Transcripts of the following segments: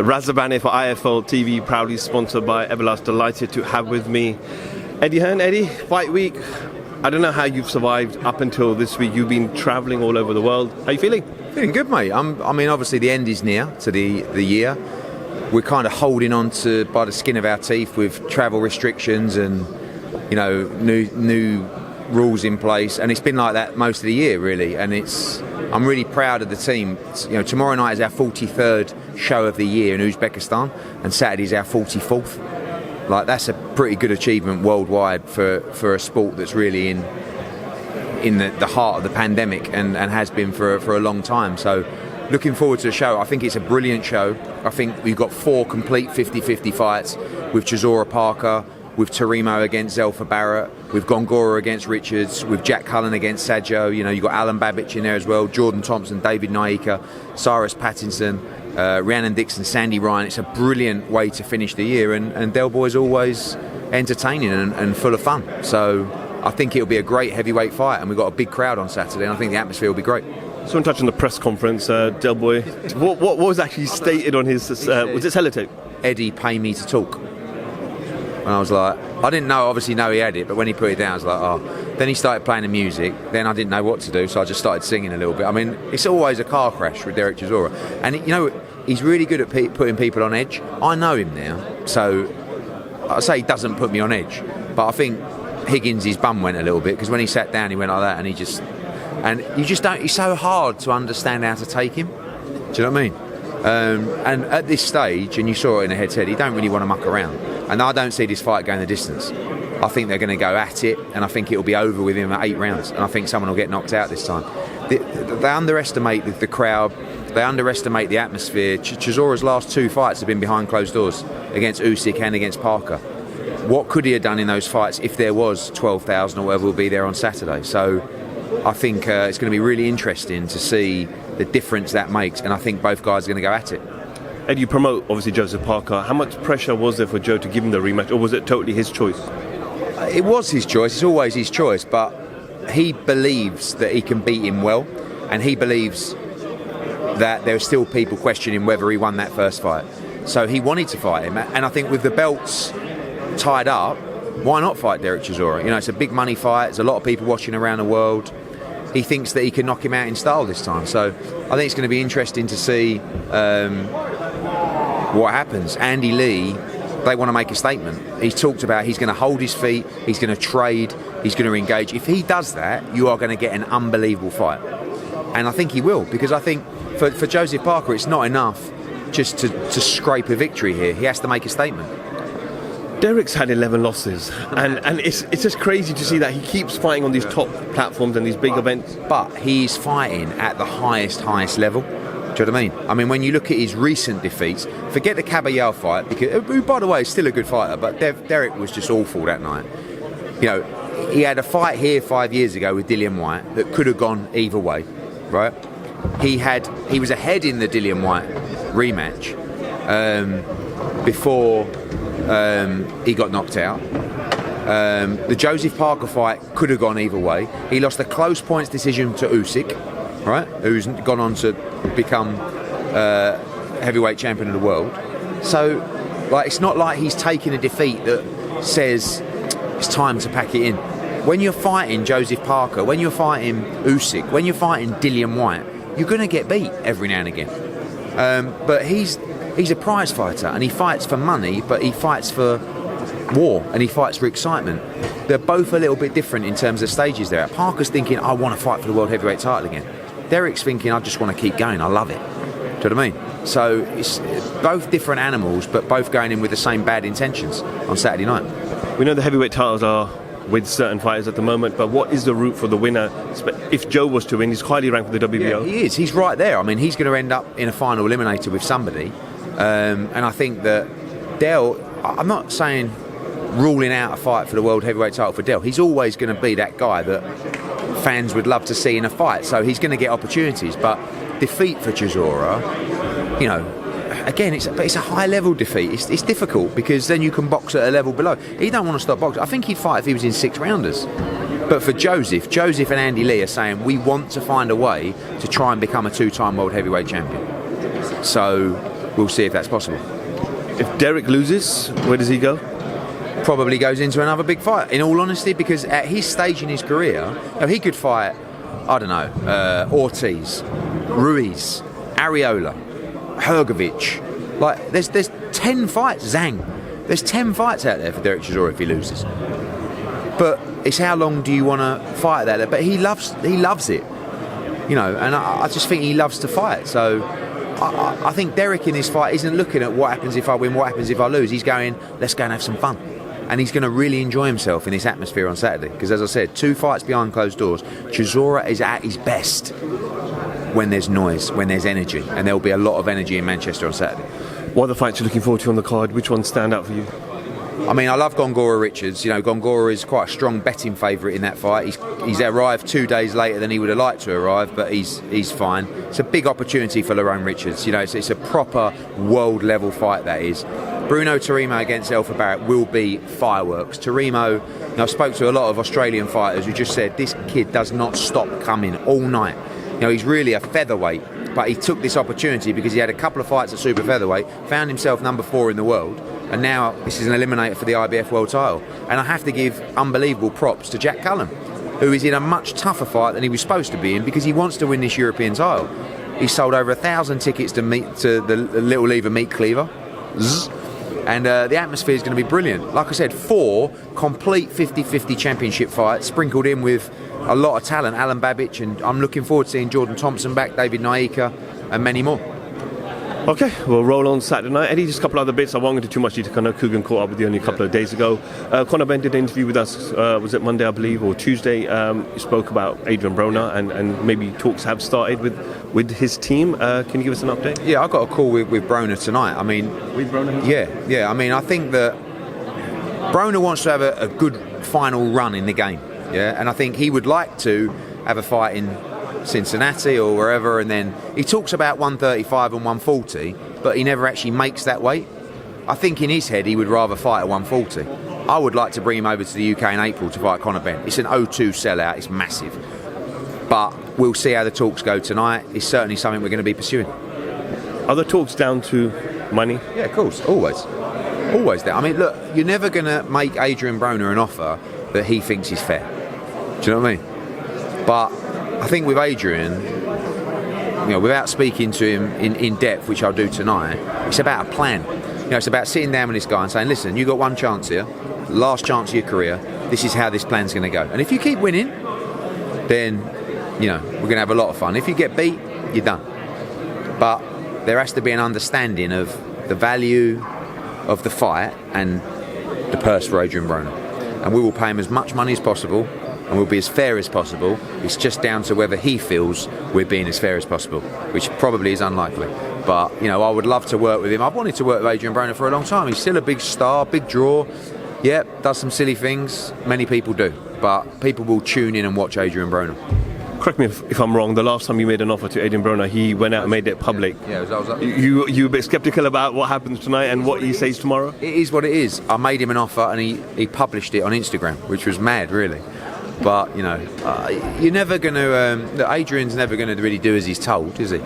Razabani for IFL TV, proudly sponsored by Everlast. Delighted to have with me Eddie Hearn. Eddie, fight week. I don't know how you've survived up until this week. You've been travelling all over the world. How are you feeling? Feeling good, mate. I mean, obviously the end is near to the year. We're kind of holding on to by the skin of our teeth with travel restrictions and new rules in place, and it's been like that most of the year, really. And I'm really proud of the team. Tomorrow night is our 43rd show of the year in Uzbekistan, and Saturday is our 44th. Like, that's a pretty good achievement worldwide for a sport that's really in the heart of the pandemic and has been for a long time. So looking forward to the show. I think it's a brilliant show. I think we've got 4 complete 50-50 fights with Chisora Parker, with Tarimo against Zelfa Barrett, with Gongora against Richards, with Jack Cullen against Sajo. You've got Alan Babich in there as well, Jordan Thompson, David Naika, Cyrus Pattinson, Rhiannon Dixon, Sandy Ryan. It's a brilliant way to finish the year, and Del Boy's always entertaining and full of fun. So I think it'll be a great heavyweight fight, and we've got a big crowd on Saturday, and I think the atmosphere will be great. So, touch on the press conference, Del Boy. What was actually stated on his? Was it sellotape? Eddie, pay me to talk. And I was like, I didn't know, obviously know he had it, but when he put it down, I was like, oh. Then he started playing the music, then I didn't know what to do, so I just started singing a little bit. I mean, it's always a car crash with Derek Chisora. And, he's really good at putting people on edge. I know him now, so I say he doesn't put me on edge. But I think Higgins' bum went a little bit, because when he sat down, he went like that, and you just don't, it's so hard to understand how to take him. Do you know what I mean? And at this stage, and you saw it in the head-to-head, he don't really want to muck around. And I don't see this fight going the distance. I think they're going to go at it, and I think it'll be over with him at 8 rounds. And I think someone will get knocked out this time. They underestimate the crowd. They underestimate the atmosphere. Chisora's last 2 fights have been behind closed doors, against Usyk and against Parker. What could he have done in those fights if there was 12,000 or whatever will be there on Saturday? So I think it's going to be really interesting to see the difference that makes, and I think both guys are going to go at it. Ed, you promote, obviously, Joseph Parker. How much pressure was there for Joe to give him the rematch, or was it totally his choice? It was his choice. It's always his choice, but he believes that he can beat him well, and he believes that there are still people questioning whether he won that first fight. So he wanted to fight him, and I think with the belts tied up, why not fight Derek Chisora? It's a big money fight. There's a lot of people watching around the world. He thinks that he can knock him out in style this time. So I think it's going to be interesting to see what happens. Andy Lee, they want to make a statement. He's talked about he's going to hold his feet, he's going to trade, he's going to engage. If he does that, you are going to get an unbelievable fight. And I think he will, because I think for Joseph Parker, it's not enough just to scrape a victory here. He has to make a statement. Derek's had 11 losses, and it's just crazy to see that he keeps fighting on these top platforms and these big events. But he's fighting at the highest level. Do you know what I mean? I mean, when you look at his recent defeats, forget the Caballero fight, who, by the way, is still a good fighter, but Derek was just awful that night. He had a fight here 5 years ago with Dillian Whyte that could have gone either way, right? He was ahead in the Dillian Whyte rematch before he got knocked out. The Joseph Parker fight could have gone either way. He lost a close points decision to Usyk, right? Who's gone on to become heavyweight champion of the world. So, it's not like he's taking a defeat that says it's time to pack it in. When you're fighting Joseph Parker, when you're fighting Usyk, when you're fighting Dillian Whyte, you're going to get beat every now and again. But he's a prize fighter, and he fights for money, but he fights for war, and he fights for excitement. They're both a little bit different in terms of stages there. Parker's thinking, I want to fight for the world heavyweight title again. Derek's thinking, I just want to keep going, I love it. Do you know what I mean? So it's both different animals, but both going in with the same bad intentions on Saturday night. We know the heavyweight titles are with certain fighters at the moment, but what is the route for the winner? If Joe was to win, he's highly ranked for the WBO. Yeah, he is. He's right there. I mean, he's going to end up in a final eliminator with somebody. And I think that Del, I'm not saying ruling out a fight for the world heavyweight title for Del. He's always going to be that guy that fans would love to see in a fight. So he's going to get opportunities. But defeat for Chisora, again, it's a high-level defeat. It's difficult because then you can box at a level below. He don't want to stop boxing. I think he'd fight if he was in 6-rounders. But for Joseph and Andy Lee are saying, we want to find a way to try and become a 2-time world heavyweight champion. So we'll see if that's possible. If Derek loses, where does he go? Probably goes into another big fight, in all honesty, because at his stage in his career, he could fight, I don't know, Ortiz, Ruiz, Arreola, Hrgovic. Like, there's 10 fights, Zhang. There's 10 fights out there for Derek Chisora if he loses. But it's how long do you want to fight that? But he loves it, you know, and I just think he loves to fight. So I think Derek in this fight isn't looking at what happens if I win, what happens if I lose. He's going, let's go and have some fun. And he's going to really enjoy himself in this atmosphere on Saturday. Because as I said, 2 fights behind closed doors. Chisora is at his best when there's noise, when there's energy. And there'll be a lot of energy in Manchester on Saturday. What are the fights you're looking forward to on the card? Which ones stand out for you? I mean, I love Gongora Richards. You know, Gongora is quite a strong betting favourite in that fight. He's arrived 2 days later than he would have liked to arrive, but he's fine. It's a big opportunity for Lerone Richards. You know, it's a proper world-level fight, that is. Bruno Tarimo against Elfa Barrett will be fireworks. Tarimo, you know, I spoke to a lot of Australian fighters who just said this kid does not stop coming all night. You know, he's really a featherweight, but he took this opportunity because he had a couple of fights at super featherweight, found himself number 4 in the world, and now this is an eliminator for the IBF world title. And I have to give unbelievable props to Jack Cullen, who is in a much tougher fight than he was supposed to be in because he wants to win this European title. He sold over 1,000 tickets to the Little Lever Meat Cleaver. And the atmosphere is going to be brilliant. Like I said, 4 complete 50-50 championship fights, sprinkled in with a lot of talent. Alan Babbage, and I'm looking forward to seeing Jordan Thompson back, David Naika, and many more. Okay, we'll roll on Saturday night. Eddie, just a couple other bits. I won't go into too much detail. I know Coogan caught up with you only a couple of days ago. Conor Benn did an interview with us, was it Monday, I believe, or Tuesday? He spoke about Adrien Broner and maybe talks have started with his team. Can you give us an update? Yeah, I got a call with Broner tonight. I mean, with Broner? Yeah. I mean, I think that Broner wants to have a good final run in the game. Yeah, and I think he would like to have a fight in Cincinnati or wherever, and then he talks about 135 and 140, but he never actually makes that weight. I think in his head he would rather fight at 140. I would like to bring him over to the UK in April to fight Conor Benn. It's an O2 sellout, it's massive. But we'll see how the talks go tonight. It's certainly something we're going to be pursuing. Are the talks down to money? Yeah, of course, always there. I mean, look, you're never going to make Adrien Broner an offer that he thinks is fair. Do you know what I mean? But I think with Adrien, you know, without speaking to him in depth, which I'll do tonight, it's about a plan. You know, it's about sitting down with this guy and saying, listen, you've got one chance here, last chance of your career, this is how this plan's going to go. And if you keep winning, then, you know, we're going to have a lot of fun. If you get beat, you're done. But there has to be an understanding of the value of the fight and the purse for Adrien Broner. And we will pay him as much money as possible, and we'll be as fair as possible. It's just down to whether he feels we're being as fair as possible, which probably is unlikely. But, you know, I would love to work with him. I've wanted to work with Adrien Broner for a long time. He's still a big star, big draw. Yep, does some silly things. Many people do. But people will tune in and watch Adrien Broner. Correct me if I'm wrong, the last time you made an offer to Adrien Broner, he went out and made it public. Yeah, was that? You a bit sceptical about what happens tonight and what he says tomorrow? It is what it is. I made him an offer and he published it on Instagram, which was mad, really. But, you know, you're never going to... Adrian's never going to really do as he's told, is he?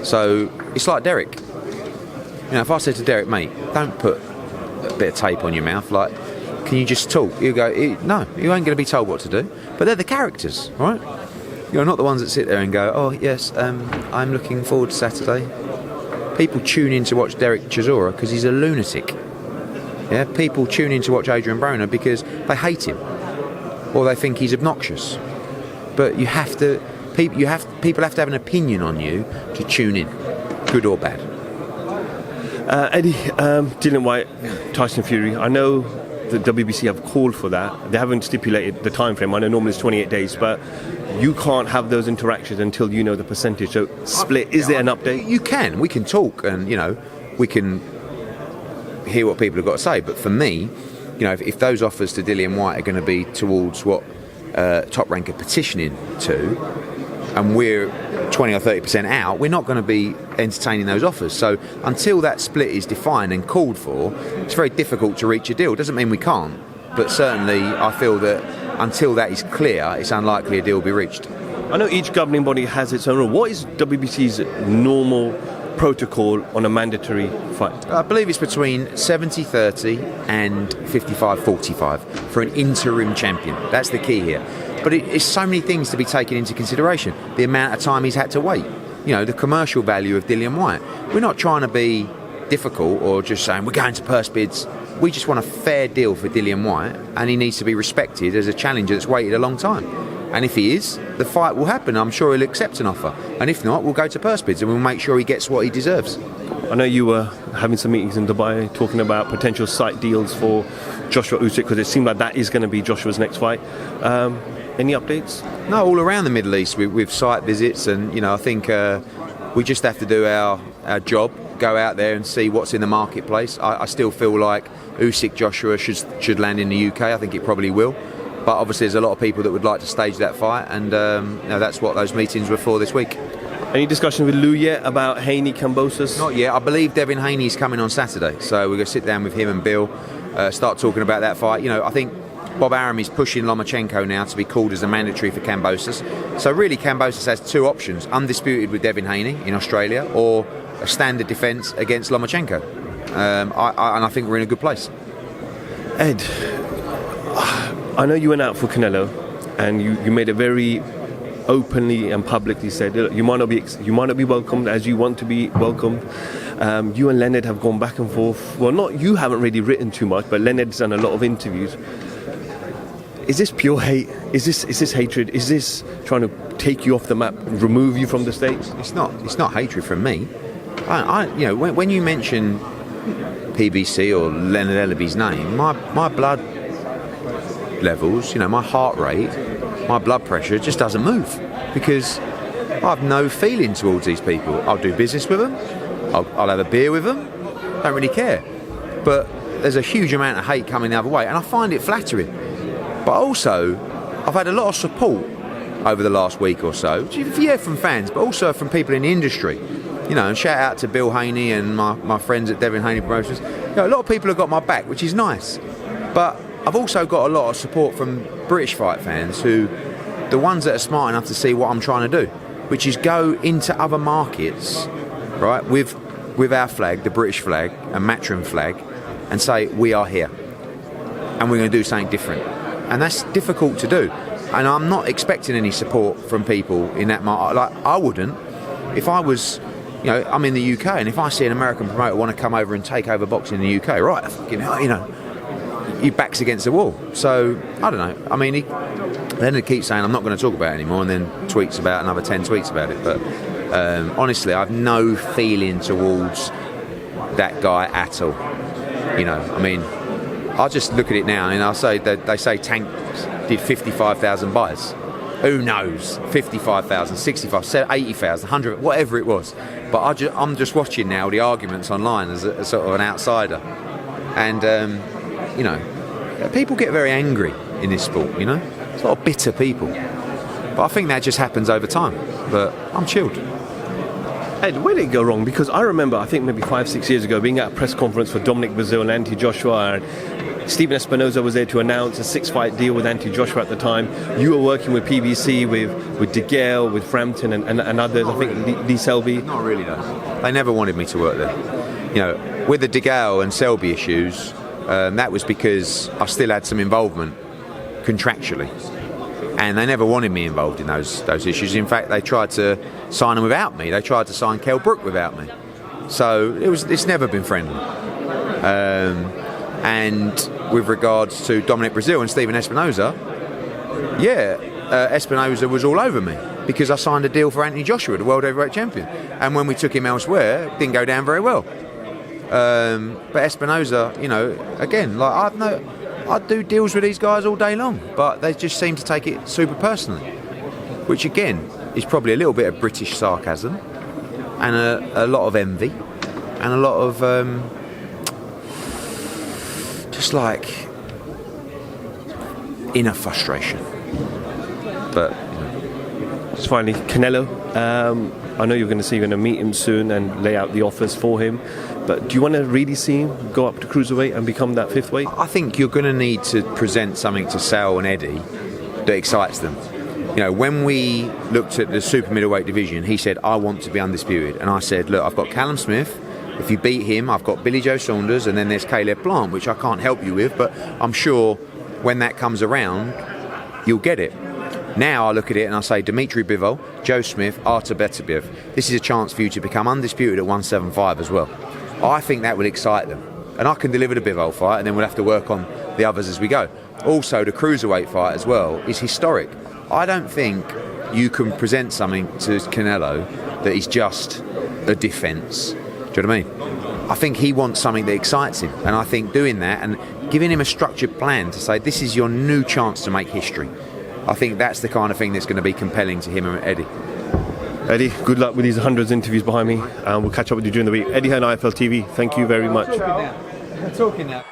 So, it's like Derek. You know, if I said to Derek, mate, don't put a bit of tape on your mouth, like, can you just talk? He'll go, no, you ain't going to be told what to do. But they're the characters, right? You're not the ones that sit there and go, oh, yes, I'm looking forward to Saturday. People tune in to watch Derek Chisora because he's a lunatic. Yeah, people tune in to watch Adrien Broner because they hate him or they think he's obnoxious. But you have to, people have to have an opinion on you to tune in, good or bad. Eddie, Dillian Whyte, Tyson Fury. I know the WBC have called for that. They haven't stipulated the time frame. I know normally it's 28 days, but you can't have those interactions until you know the percentage. So split, is there an update? You can. We can talk and, you know, we can hear what people have got to say. But for me, you know, if those offers to Dillian Whyte are going to be towards what Top Rank are petitioning to, and we're 20 or 30% out, we're not going to be entertaining those offers. So until that split is defined and called for, it's very difficult to reach a deal. Doesn't mean we can't, but certainly I feel that until that is clear, it's unlikely a deal will be reached. I know each governing body has its own rule. What is WBC's normal protocol on a mandatory fight? I believe it's between 70-30 and 55-45 for an interim champion. That's the key here. But it's so many things to be taken into consideration. The amount of time he's had to wait. The commercial value of Dillian Whyte. We're not trying to be difficult or just saying we're going to purse bids. We just want a fair deal for Dillian Whyte, and he needs to be respected as a challenger that's waited a long time. And if he is, the fight will happen. I'm sure he'll accept an offer. And if not, we'll go to purse bids and we'll make sure he gets what he deserves. I know you were having some meetings in Dubai talking about potential site deals for Joshua Usyk, because it seemed like that is going to be Joshua's next fight. Any updates? No, all around the Middle East with site visits, and I think we just have to do our job, go out there and see what's in the marketplace. I still feel like Usyk Joshua should land in the UK. I think it probably will. But obviously there's a lot of people that would like to stage that fight, and that's what those meetings were for this week. Any discussion with Lou yet about Haney Kambosos? Not yet. I believe Devin Haney's coming on Saturday, so we're going to sit down with him and Bill, start talking about that fight. I think Bob Arum is pushing Lomachenko now to be called as a mandatory for Kambosos. So really Kambosos has two options: undisputed with Devin Haney in Australia, or a standard defence against Lomachenko. And I think we're in a good place. Ed, I know you went out for Canelo, and you made it very openly and publicly said you might not be welcomed as you want to be welcomed. You and Leonard have gone back and forth. Well, not you haven't really written too much, but Leonard's done a lot of interviews. Is this pure hate? Is this hatred? Is this trying to take you off the map, remove you from the States? It's not hatred from me. When you mention PBC or Leonard Ellerbe's name, my blood levels, my heart rate, my blood pressure just doesn't move, because I have no feeling towards these people. I'll do business with them, I'll have a beer with them, don't really care. But there's a huge amount of hate coming the other way, and I find it flattering. But also, I've had a lot of support over the last week or so, from fans, but also from people in the industry. And shout out to Bill Haney and my friends at Devin Haney Promotions. A lot of people have got my back, which is nice. But I've also got a lot of support from British fight fans, the ones that are smart enough to see what I'm trying to do, which is go into other markets, right, with our flag, the British flag, a Matchroom flag, and say, we are here, and we're going to do something different. And that's difficult to do. And I'm not expecting any support from people in that market. Like, I wouldn't. If I was, I'm in the UK, and if I see an American promoter want to come over and take over boxing in the UK, right, your back's against the wall. So, I don't know. I mean, Leonard keeps saying, I'm not going to talk about it anymore, and then tweets about another 10 tweets about it. But honestly, I have no feeling towards that guy at all. I'll just look at it now, and I'll say that they say Tank did 55,000 buys. Who knows? 55,000, 65,000, 80,000, 100, whatever it was. But I'm just watching now the arguments online as a sort of an outsider. And, people get very angry in this sport, There's a lot of bitter people. But I think that just happens over time. But I'm chilled. Ed, where did it go wrong? Because I remember, I think maybe 5-6 years ago, being at a press conference for Dominic Brazil and Anthony Joshua, and Stephen Espinoza was there to announce a 6-fight deal with Anthony Joshua at the time. You were working with PBC, with De Gale, with Frampton and others. I think Lee Selby. Not really, though. They never wanted me to work there. With the De Gale and Selby issues, that was because I still had some involvement contractually. And they never wanted me involved in those issues. In fact, they tried to sign them without me. They tried to sign Kell Brook without me. So it's never been friendly. And with regards to Dominic Brazil and Stephen Espinoza, Espinoza was all over me because I signed a deal for Anthony Joshua, the world heavyweight champion. And when we took him elsewhere, it didn't go down very well. But Espinoza, again, I'd do deals with these guys all day long, but they just seem to take it super personally, which again is probably a little bit of British sarcasm and a lot of envy and a lot of just like inner frustration. But just finally, Canelo. I know you're going to meet him soon and lay out the offers for him. But do you want to really see him go up to cruiserweight and become that fifth weight? I think you're going to need to present something to Sal and Eddie that excites them. You know, when we looked at the super middleweight division, he said, I want to be undisputed. And I said, look, I've got Callum Smith. If you beat him, I've got Billy Joe Saunders, and then there's Caleb Plant, which I can't help you with, but I'm sure when that comes around, you'll get it. Now I look at it and I say, Dimitri Bivol, Joe Smith, Artur Beterbiev. This is a chance for you to become undisputed at 175 as well. I think that will excite them. And I can deliver the Bivol fight, and then we'll have to work on the others as we go. Also, the cruiserweight fight as well is historic. I don't think you can present something to Canelo that is just a defence. Do you know what I mean? I think he wants something that excites him, and I think doing that and giving him a structured plan to say this is your new chance to make history, I think that's the kind of thing that's going to be compelling to him and Eddie. Eddie, good luck with these hundreds of interviews behind me, and we'll catch up with you during the week. Eddie Hearn, IFL TV, thank you very much. Talking now.